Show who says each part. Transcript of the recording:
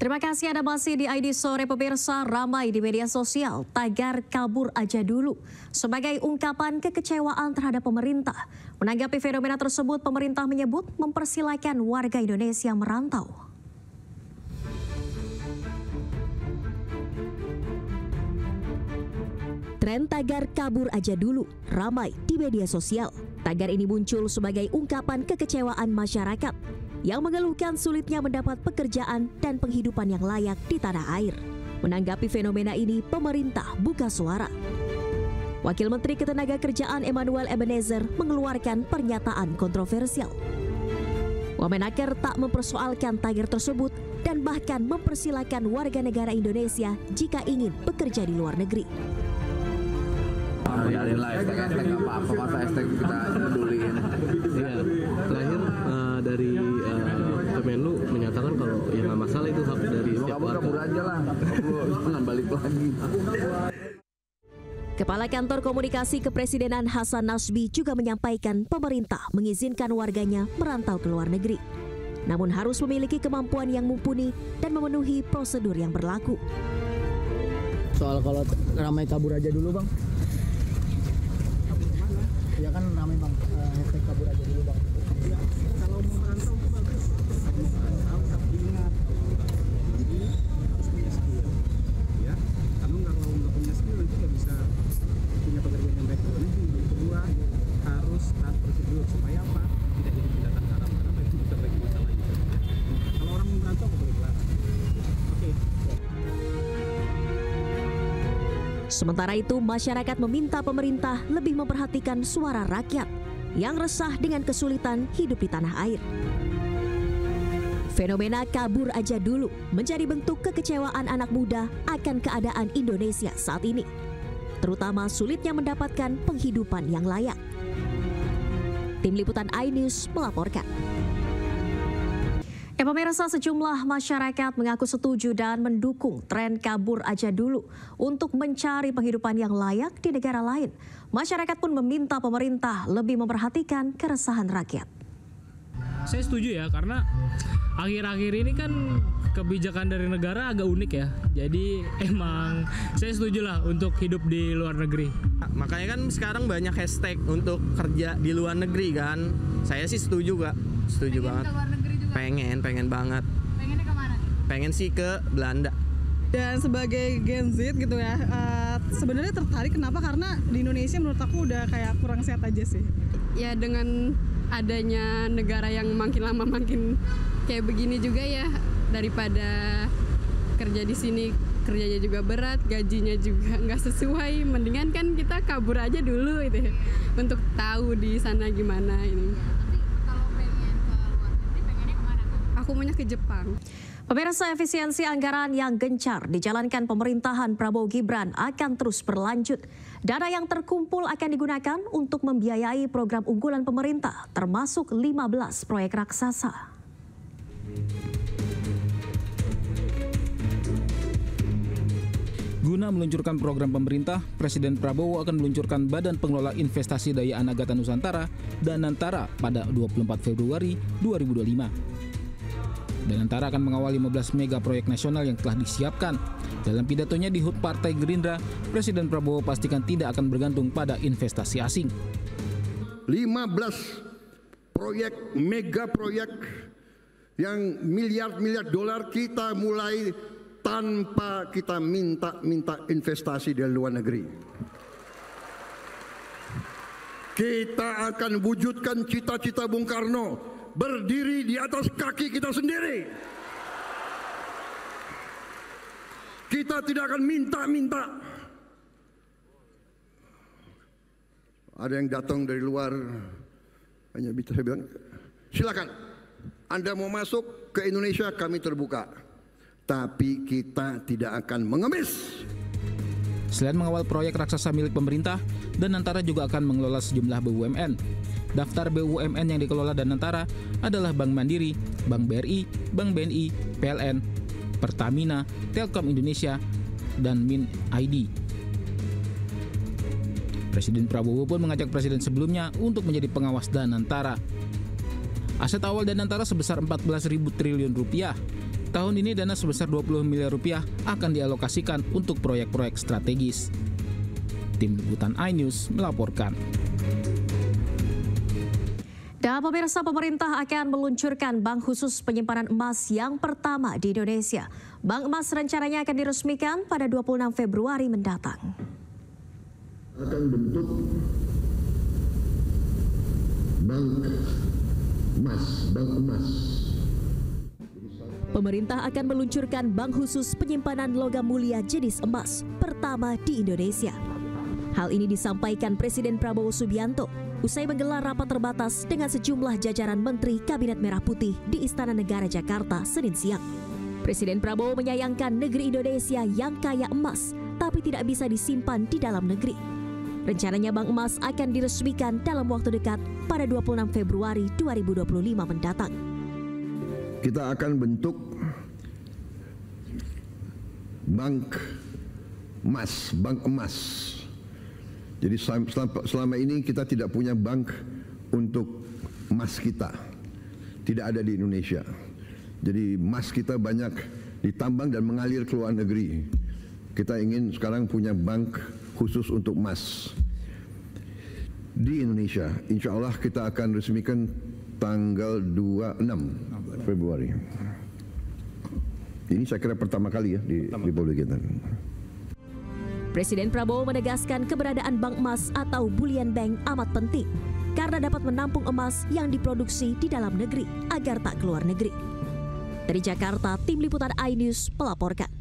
Speaker 1: Terima kasih Anda masih di ID Sore pemirsa. Ramai di media sosial tagar kabur aja dulu sebagai ungkapan kekecewaan terhadap pemerintah. Menanggapi fenomena tersebut, pemerintah menyebut mempersilahkan warga Indonesia merantau. Tren tagar kabur aja dulu ramai di media sosial. Tagar ini muncul sebagai ungkapan kekecewaan masyarakat yang mengeluhkan sulitnya mendapat pekerjaan dan penghidupan yang layak di tanah air. Menanggapi fenomena ini, pemerintah buka suara. Wakil Menteri Ketenagakerjaan Emmanuel Ebenezer mengeluarkan pernyataan kontroversial. Wamenaker tak mempersoalkan tagar tersebut dan bahkan mempersilahkan warga negara Indonesia jika ingin bekerja di luar negeri.
Speaker 2: Biarin lah hashtag apa-apa, masa hashtag kita peduliin.
Speaker 3: Iya, terakhir dari Kemenlu menyatakan kalau ya nggak masalah itu hak dari setiap warga.
Speaker 2: Kabur aja lah, jangan balik lagi.
Speaker 1: Kepala Kantor Komunikasi Kepresidenan Hasan Nasbi juga menyampaikan pemerintah mengizinkan warganya merantau ke luar negeri. Namun harus memiliki kemampuan yang mumpuni dan memenuhi prosedur yang berlaku.
Speaker 4: Soal kalau ramai kabur aja dulu bang. Ya kan ramai bang, hashtag kabur aja dulu bang. Ya, kalau mau merantau itu bagus. Kalau mau merantau tapi ingat, jadi harus punya skill. Ya, kalau nggak punya skill itu nggak bisa punya pekerjaan yang baik. Yang kedua harus taat prosedur supaya apa? Tidak jadi pendatang haram karena itu bisa bagi masalah juga. Kalau orang mau merantau nggak boleh dilarang. Oke.
Speaker 1: Sementara itu, masyarakat meminta pemerintah lebih memperhatikan suara rakyat yang resah dengan kesulitan hidup di tanah air. Fenomena kabur aja dulu menjadi bentuk kekecewaan anak muda akan keadaan Indonesia saat ini, terutama sulitnya mendapatkan penghidupan yang layak. Tim Liputan iNews melaporkan. Pemirsa, sejumlah masyarakat mengaku setuju dan mendukung tren kabur aja dulu untuk mencari penghidupan yang layak di negara lain. Masyarakat pun meminta pemerintah lebih memperhatikan keresahan rakyat.
Speaker 5: Saya setuju ya, karena akhir-akhir ini kan kebijakan dari negara agak unik ya. Jadi emang saya setuju lah untuk hidup di luar negeri.
Speaker 6: Makanya kan sekarang banyak hashtag untuk kerja di luar negeri kan. Saya sih setuju Kak, setuju banget.
Speaker 7: Ke luar negeri juga?
Speaker 6: Pengen banget.
Speaker 7: Pengennya kemana?
Speaker 6: Pengen sih ke Belanda.
Speaker 8: Dan sebagai Gen Z gitu ya, sebenarnya tertarik kenapa? Karena di Indonesia menurut aku udah kayak kurang sehat aja sih.
Speaker 9: Ya dengan adanya negara yang makin lama makin kayak begini juga ya, daripada kerja di sini kerjanya juga berat, gajinya juga nggak sesuai, mendingan kan kita kabur aja dulu gitu ya, untuk tahu di sana gimana ini.
Speaker 7: Kalau pengen ke luar negeri, pengennya kemana Kak?
Speaker 9: Aku maunya ke Jepang.
Speaker 1: Pemirsa, efisiensi anggaran yang gencar dijalankan pemerintahan Prabowo Gibran akan terus berlanjut. Dana yang terkumpul akan digunakan untuk membiayai program unggulan pemerintah, termasuk 15 proyek raksasa.
Speaker 10: Guna meluncurkan program pemerintah, Presiden Prabowo akan meluncurkan Badan Pengelola Investasi Daya Anagata Nusantara Danantara pada 24 Februari 2025. Danantara akan mengawal 15 mega proyek nasional yang telah disiapkan. Dalam pidatonya di HUT Partai Gerindra, Presiden Prabowo pastikan tidak akan bergantung pada investasi asing.
Speaker 11: 15 proyek, mega proyek yang miliar-miliar dolar kita mulai tanpa kita minta investasi dari luar negeri. Kita akan wujudkan cita-cita Bung Karno, berdiri di atas kaki kita sendiri. Kita tidak akan minta-minta. Ada yang datang dari luar, hanya bisa saya bilang, silakan. Anda mau masuk ke Indonesia, kami terbuka. Tapi kita tidak akan mengemis.
Speaker 10: Selain mengawal proyek raksasa milik pemerintah, Danantara juga akan mengelola sejumlah BUMN. Daftar BUMN yang dikelola Danantara adalah Bank Mandiri, Bank BRI, Bank BNI, PLN, Pertamina, Telkom Indonesia, dan Min ID. Presiden Prabowo pun mengajak presiden sebelumnya untuk menjadi pengawas Danantara. Aset awal Danantara sebesar 14.000 triliun rupiah. Tahun ini dana sebesar 20 miliar rupiah akan dialokasikan untuk proyek-proyek strategis. Tim Liputan iNews melaporkan.
Speaker 1: Dan pemirsa, pemerintah akan meluncurkan bank khusus penyimpanan emas yang pertama di Indonesia. Bank emas rencananya akan diresmikan pada 26 Februari mendatang.
Speaker 11: Akan bentuk bank emas.
Speaker 1: Pemerintah akan meluncurkan bank khusus penyimpanan logam mulia jenis emas pertama di Indonesia. Hal ini disampaikan Presiden Prabowo Subianto usai menggelar rapat terbatas dengan sejumlah jajaran Menteri Kabinet Merah Putih di Istana Negara Jakarta Senin siang. Presiden Prabowo menyayangkan negeri Indonesia yang kaya emas, tapi tidak bisa disimpan di dalam negeri. Rencananya bank emas akan diresmikan dalam waktu dekat pada 26 Februari 2025 mendatang.
Speaker 11: Kita akan bentuk bank emas. Jadi selama ini kita tidak punya bank untuk emas kita. Tidak ada di Indonesia. Jadi emas kita banyak ditambang dan mengalir ke luar negeri. Kita ingin sekarang punya bank khusus untuk emas di Indonesia. Insya Allah kita akan resmikan tanggal 26 Februari. Ini saya kira pertama kali ya di Republik kita.
Speaker 1: Presiden Prabowo menegaskan keberadaan bank emas atau bullion bank amat penting karena dapat menampung emas yang diproduksi di dalam negeri agar tak keluar negeri. Dari Jakarta, Tim Liputan iNews melaporkan.